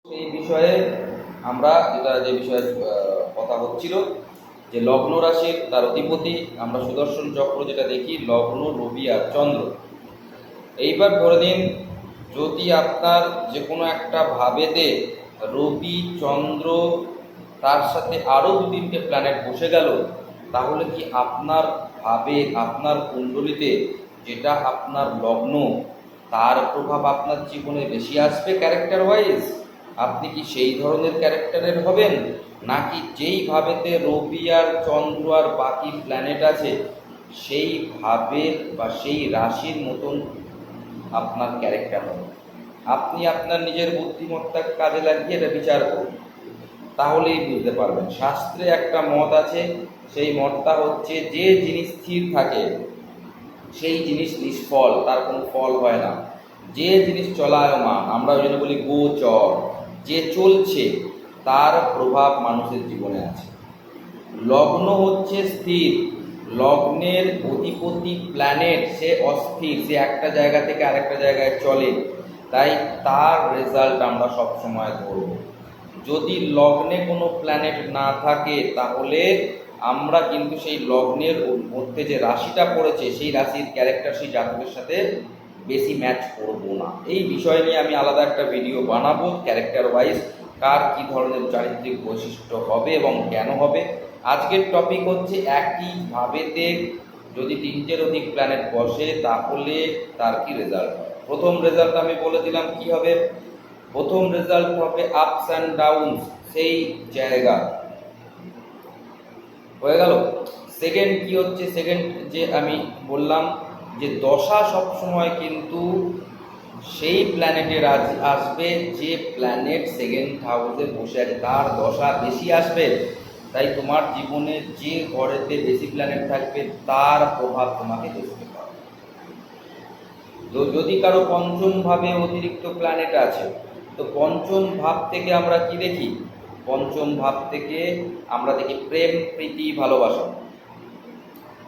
এই বিষয়ে আমরা যে বিষয়ে কথা হচ্ছিল যে লগ্ন রাশির তার অধিপতি আমরা সুদর্শন চক্র যেটা দেখি লগ্ন রবি আর চন্দ্র। এইবার ধরে নিন যদি আপনার যে কোনো একটা ভাবেতে রবি চন্দ্র তার সাথে আরও দু তিনটে প্ল্যানেট বসে গেল, তাহলে কি আপনার ভাবে আপনার কুণ্ডলিতে যেটা আপনার লগ্ন তার প্রভাব আপনার জীবনে বেশি আসবে ক্যারেক্টার ওয়াইজ? আপনি কি সেই ধরনের ক্যারেক্টারের হবেন, নাকি যেই ভাবেতে রবি আর চন্দ্র আর বাকি প্ল্যানেট আছে সেই ভাবের বা সেই রাশির মতন আপনার ক্যারেক্টার হবে? আপনি আপনার নিজের বুদ্ধিমত্তাকে কাজে লাগিয়ে এটা বিচার করুন, তাহলেই বুঝতে পারবেন। শাস্ত্রে একটা মত আছে, সেই মতটা হচ্ছে যে জিনিস স্থির থাকে সেই জিনিস নিষ্ফল, তার কোনো ফল হয় না। যে জিনিস চলায়মান, আমরা ওই জন্য বলি গোচর, যে চলছে তার প্রভাব মানুষের জীবনে আছে। লগ্ন হচ্ছে স্থির, লগ্নের অধিপতি প্ল্যানেট সে অস্থির, সে একটা জায়গা থেকে আরেকটা জায়গায় চলে, তাই তার রেজাল্ট আমরা সবসময় ধরব। যদি লগ্নে কোনো প্ল্যানেট না থাকে তাহলে আমরা কিন্তু সেই লগ্নের মধ্যে যে রাশিটা পড়েছে সেই রাশির ক্যারেক্টার সেই জাতকের সাথে বেশি ম্যাচ করবো না। এই বিষয় নিয়ে আমি আলাদা একটা ভিডিও বানাবো, ক্যারেক্টার ওয়াইজ কার কী ধরনের চারিত্রিক বৈশিষ্ট্য হবে এবং কেন হবে। আজকের টপিক হচ্ছে একই ভাবেতে যদি তিনটের অধিক প্ল্যানেট বসে তাহলে তার কি রেজাল্ট হয়। প্রথম রেজাল্ট আমি বলে দিলাম কি হবে। প্রথম রেজাল্ট হবে আপস অ্যান্ড ডাউনস, সেই জায়গা হয়ে গেল। সেকেন্ড কি হচ্ছে, সেকেন্ড যে আমি বললাম যে দশা সবসময় কিন্তু সেই প্ল্যানেটের আসবে যে প্ল্যানেট সেকেন্ড হাউসে বসে আছে তার দশা বেশি আসবে। তাই তোমার জীবনে যে ঘরেতে বেশি প্ল্যানেট থাকবে তার প্রভাব তোমাকে দেখতে পাবে। তো যদি কারো পঞ্চম ভাবে অতিরিক্ত প্ল্যানেট আছে, তো পঞ্চম ভাব থেকে আমরা কি দেখি? পঞ্চম ভাব থেকে আমরা দেখি প্রেম, প্রীতি, ভালোবাসা।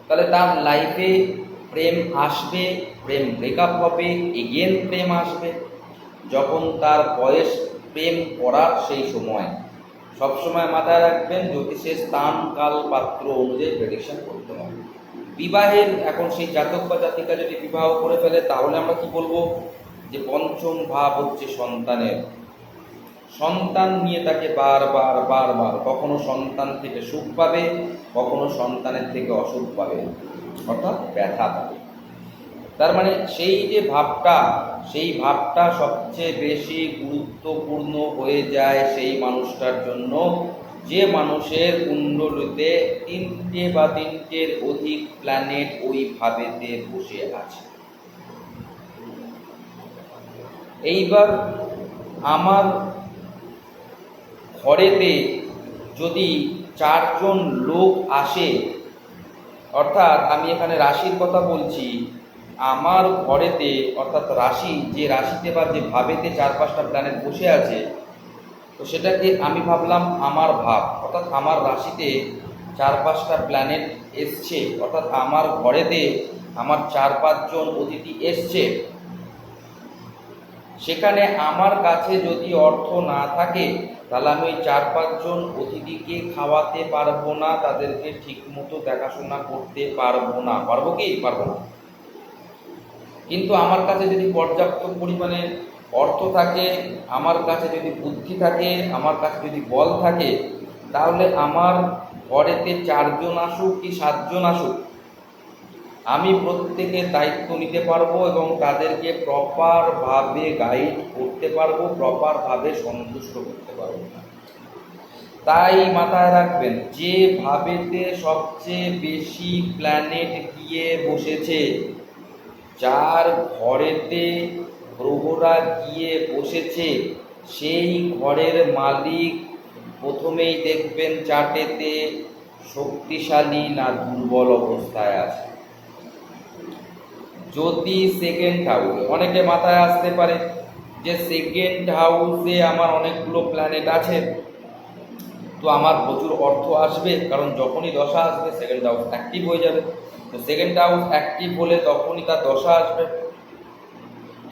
তাহলে তার লাইফে প্রেম আসবে, প্রেম ব্রেকআপ হবে, এগেন প্রেম আসবে। যখন তার বয়স প্রেম করার সেই সময়, সবসময় মাথায় রাখবেন জ্যোতিষের স্থান কাল পাত্র অনুযায়ী প্রেডিকশন করতে হবে। বিবাহের এখন সেই জাতক বা জাতিকা যদি বিবাহ করে ফেলে তাহলে আমরা কি বলবো? যে পঞ্চম ভাব হচ্ছে সন্তানের, সন্তান নিয়ে তাকে বারবার বারবার কখনো সন্তান থেকে সুখ পাবে, কখনো সন্তানের থেকে অসুখ পাবে, অর্থাৎ ব্যথা পাবে। তার মানে সেই যে ভাবটা, সেই ভাবটা সবচেয়ে বেশি গুরুত্বপূর্ণ হয়ে যায় সেই মানুষটার জন্য যে মানুষের কুণ্ডলিতে তিনটে বা তিনটের অধিক প্ল্যানেট ওই ভাবেতে বসে আছে। এইবার আমার ঘরেতে যদি চারজন লোক আসে, অর্থাৎ আমি এখানে রাশির কথা বলছি, আমার ঘরেতে অর্থাৎ রাশি, যে রাশিতে বা যে ভাবেতে চার পাঁচটা প্ল্যানেট বসে আছে, তো সেটাকে আমি ভাবলাম আমার ভাব, অর্থাৎ আমার রাশিতে চার পাঁচটা প্ল্যানেট এসছে, অর্থাৎ আমার ঘরেতে আমার চার পাঁচজন অতিথি এসছে। সেখানে আমার কাছে যদি অর্থ না থাকে তাহলে আমি ওই চার পাঁচজন অতিথিকে খাওয়াতে পারবো না, তাদেরকে ঠিকমতো দেখাশোনা করতে পারবো না। পারবো কি? পারবো না। কিন্তু আমার কাছে যদি পর্যাপ্ত পরিমাণে অর্থ থাকে, আমার কাছে যদি বুদ্ধি থাকে, আমার কাছে যদি বল থাকে, তাহলে আমার ঘরেতে চারজন আসুক কি সাতজন আসুক, আমি প্রত্যেকের দায়িত্ব নিতে পারবো এবং তাদেরকে প্রপারভাবে গাইড করতে পারবো, প্রপারভাবে সন্তুষ্ট করতে পারবো। তাই মাথায় রাখবেন যে ভাবেতে সবচেয়ে বেশি প্ল্যানেট গিয়ে বসেছে, যার ঘরেতে গ্রহরা গিয়ে বসেছে, সেই ঘরের মালিক প্রথমেই দেখবেন চার্টেতে শক্তিশালী না দুর্বল অবস্থায় আছে। যদি সেকেন্ড হাউসে, অনেকে মাথায় আসতে পারে যে সেকেন্ড হাউসে আমার অনেকগুলো প্ল্যানেট আছে, তো আমার প্রচুর অর্থ আসবে, কারণ যখনই দশা আসবে সেকেন্ড হাউস অ্যাক্টিভ হয়ে যাবে। তো সেকেন্ড হাউস অ্যাক্টিভ হলে তখনই তার দশা আসবে,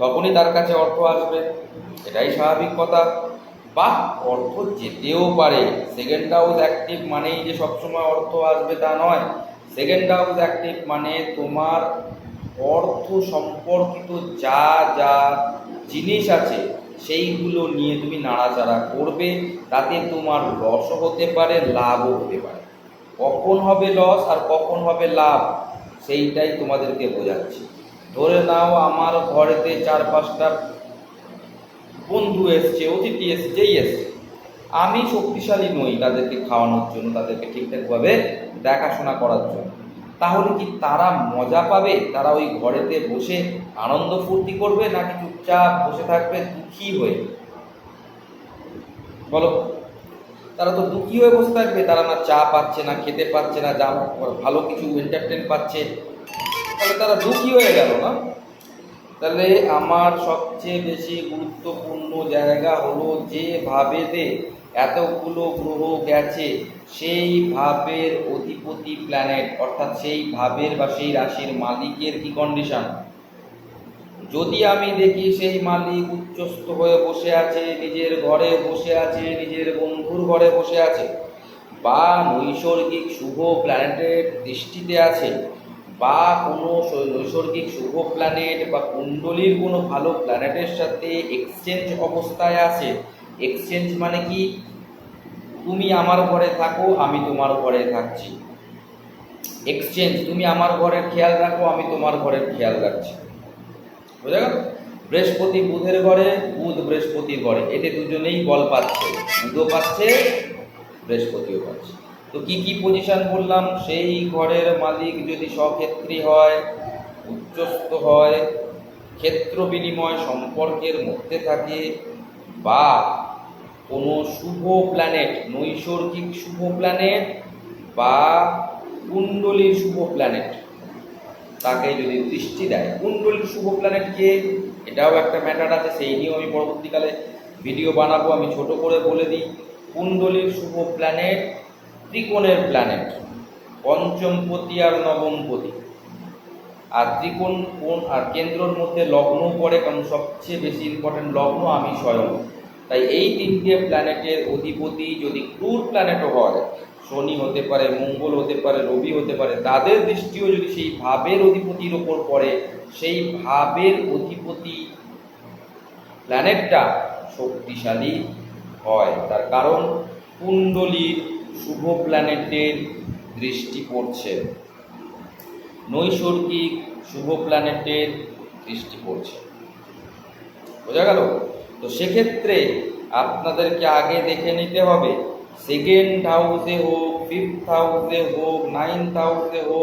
তখনই তার কাছে অর্থ আসবে, এটাই স্বাভাবিক কথা। বা অর্থ যেতেও পারে। সেকেন্ড হাউস অ্যাক্টিভ মানেই যে সবসময় অর্থ আসবে তা নয়। সেকেন্ড হাউস অ্যাক্টিভ মানে তোমার অর্থ সম্পর্কিত যা যা জিনিস আছে সেইগুলো নিয়ে তুমি নাড়াচাড়া করবে, তাতে তোমার লসও হতে পারে, লাভও হতে পারে। কখন হবে লস আর কখন হবে লাভ সেইটাই তোমাদেরকে বোঝাচ্ছি। ধরে নাও আমার ঘরেতে 4-5টা বন্ধু এসছে, অতিথি এসছে, যেই এসছে, আমি শক্তিশালী নই তাদেরকে খাওয়ানোর জন্য, তাদেরকে ঠিকঠাকভাবে দেখাশোনা করার জন্য। তাহলে কি তারা মজা পাবে? তারা ওই ঘরেতে বসে আনন্দ ফুর্তি করবে, নাকি চুপচাপ বসে থাকবে দুঃখী হয়ে? বলো। তারা তো দুঃখী হয়ে বসে থাকবে, তারা না চা পাচ্ছে, না খেতে পাচ্ছে, না যা ভালো কিছু এন্টারটেন পাচ্ছে, তাহলে তারা দুঃখী হয়ে গেল না? তাহলে আমার সবচেয়ে বেশি গুরুত্বপূর্ণ জায়গা হলো যে ভাবেতে এতগুলো গ্রহ গেছে সেই ভাবের অধিপতি প্ল্যানেট, অর্থাৎ সেই ভাবের বা সেই রাশির মালিকের কি কন্ডিশন। যদি আমি দেখি সেই মালিক উচ্চস্থ হয়ে বসে আছে, নিজের ঘরে বসে আছে, নিজের বন্ধুর ঘরে বসে আছে, বা নৈসর্গিক শুভ প্ল্যানেটের দৃষ্টিতে আছে, বা কোনো নৈসর্গিক শুভ প্ল্যানেট বা কুণ্ডলীর কোনো ভালো প্ল্যানেটের সাথে এক্সচেঞ্জ অবস্থায় আছে। এক্সচেঞ্জ মানে কি? তুমি আমার ঘরে থাকো, আমি তোমার ঘরে থাকছি। এক্সচেঞ্জ, তুমি আমার ঘরের খেয়াল রাখো, আমি তোমার ঘরের খেয়াল রাখছি। বোঝা গেল? বৃহস্পতি বুধের ঘরে, বুধ বৃহস্পতির ঘরে, এতে দুজনেই বল পাচ্ছে, বুধও পাচ্ছে, বৃহস্পতিও পাচ্ছে। তো কি কি পজিশন বললাম? সেই ঘরের মালিক যদি স্বক্ষেত্রী হয়, উচ্চস্থ হয়, ক্ষেত্র বিনিময় সম্পর্কের মধ্যে থাকে, বা কোনো শুভ প্ল্যানেট, নৈসর্গিক শুভ প্ল্যানেট বা কুণ্ডলীর শুভ প্ল্যানেট তাকে যদি দৃষ্টি দেয়। কুণ্ডলীর শুভ প্ল্যানেট কে, এটাও একটা ম্যাটার আছে, সেই নিয়েও আমি পরবর্তীকালে ভিডিও বানাবো। আমি ছোট করে বলে দিই, কুণ্ডলীর শুভ প্ল্যানেট ত্রিকোণের প্ল্যানেট, পঞ্চমপতি আর নবমপতি। আর ত্রিকোণ কোণ আর কেন্দ্রর মধ্যে লগ্ন পড়ে, কারণ সবচেয়ে বেশি ইম্পর্টেন্ট লগ্ন আমি স্বয়ং। তাই এই তিনটে প্ল্যানেটের অধিপতি যদি ক্রুর প্ল্যানেটও হয়, শনি হতে পারে, মঙ্গল হতে পারে, রবি হতে পারে, তাদের দৃষ্টিও যদি সেই ভাবের অধিপতির ওপর পড়ে, সেই ভাবের অধিপতি প্ল্যানেটটা শক্তিশালী হয়। তার কারণ কুণ্ডলীর শুভ প্ল্যানেটের দৃষ্টি পড়ছে, নৈসর্গিক শুভ প্ল্যানেটের দৃষ্টি পড়ছে। বোঝা গেল? তো সেক্ষেত্রে আপনাদেরকে আগে দেখে নিতে হবে সেকেন্ড হাউসে হোক, 5th হাউসে হোক, 9th হাউসে হোক,